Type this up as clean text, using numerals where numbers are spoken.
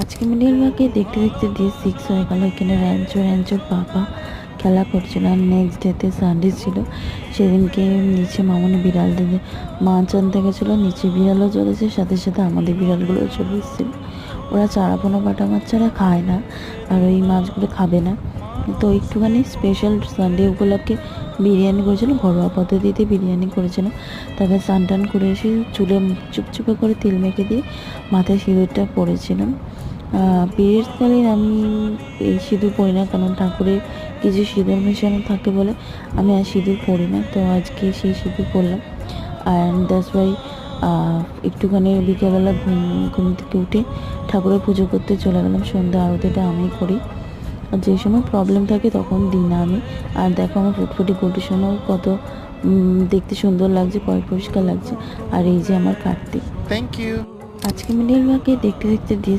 আজকে মিডিয়ার মাকে দেখতে দেখতে ডে 6 হয়ে গেল। এখানে র্যাঞ্চোর পাপা খেলা করছিল। আর নেক্সট ডেতে সানডে ছিল, সেদিনকে নিচে মামনি বিড়াল দিদি মাছ আনতে গেছিলো। নিচে বিড়ালও চলেছে, সাথে সাথে আমাদের বিড়ালগুলোও চলে এসেছিলো। ওরা চারাপোনা বাটা মাছ ছাড়া খায় না, আর ওই মাছগুলো খাবে না। তো একটুখানি স্পেশাল সানডে উপলক্ষে বিরিয়ানি করেছিল, ঘরোয়া পদ্ধতিতে বিরিয়ানি করেছিল। তারপরে স্নান টান করে এসে চুলে চুপচুপে করে তেল মেখে দিয়ে মাথায় সিঁদুরটা পরেছিলাম। পিরিয়ডসকালীন আমি এই সিঁদুর পরি না, কারণ ঠাকুরের কিছু সিঁদুর মেশানো থাকে বলে আমি আর সিঁদুর পরি না। তো আজকে সেই সিঁদুর পরলাম। অ্যান্ড দ্যাটস ওয়াই একটুখানি বিকেলবেলা ঘুম থেকে উঠে ঠাকুরের পুজো করতে চলে গেলাম। সন্ধ্যা আরতিটা আমি করি, আর যে সময় প্রবলেম থাকে তখন দিই না আমি। আর দেখো আমার ফুটফুটি গোটি সোনাও কত দেখতে সুন্দর লাগছে, পরিষ্কার লাগছে। আর এই যে আমার কার্তিক। Thank you. আজকে মিডিয়ার মাকে দেখতে দেখতে ডে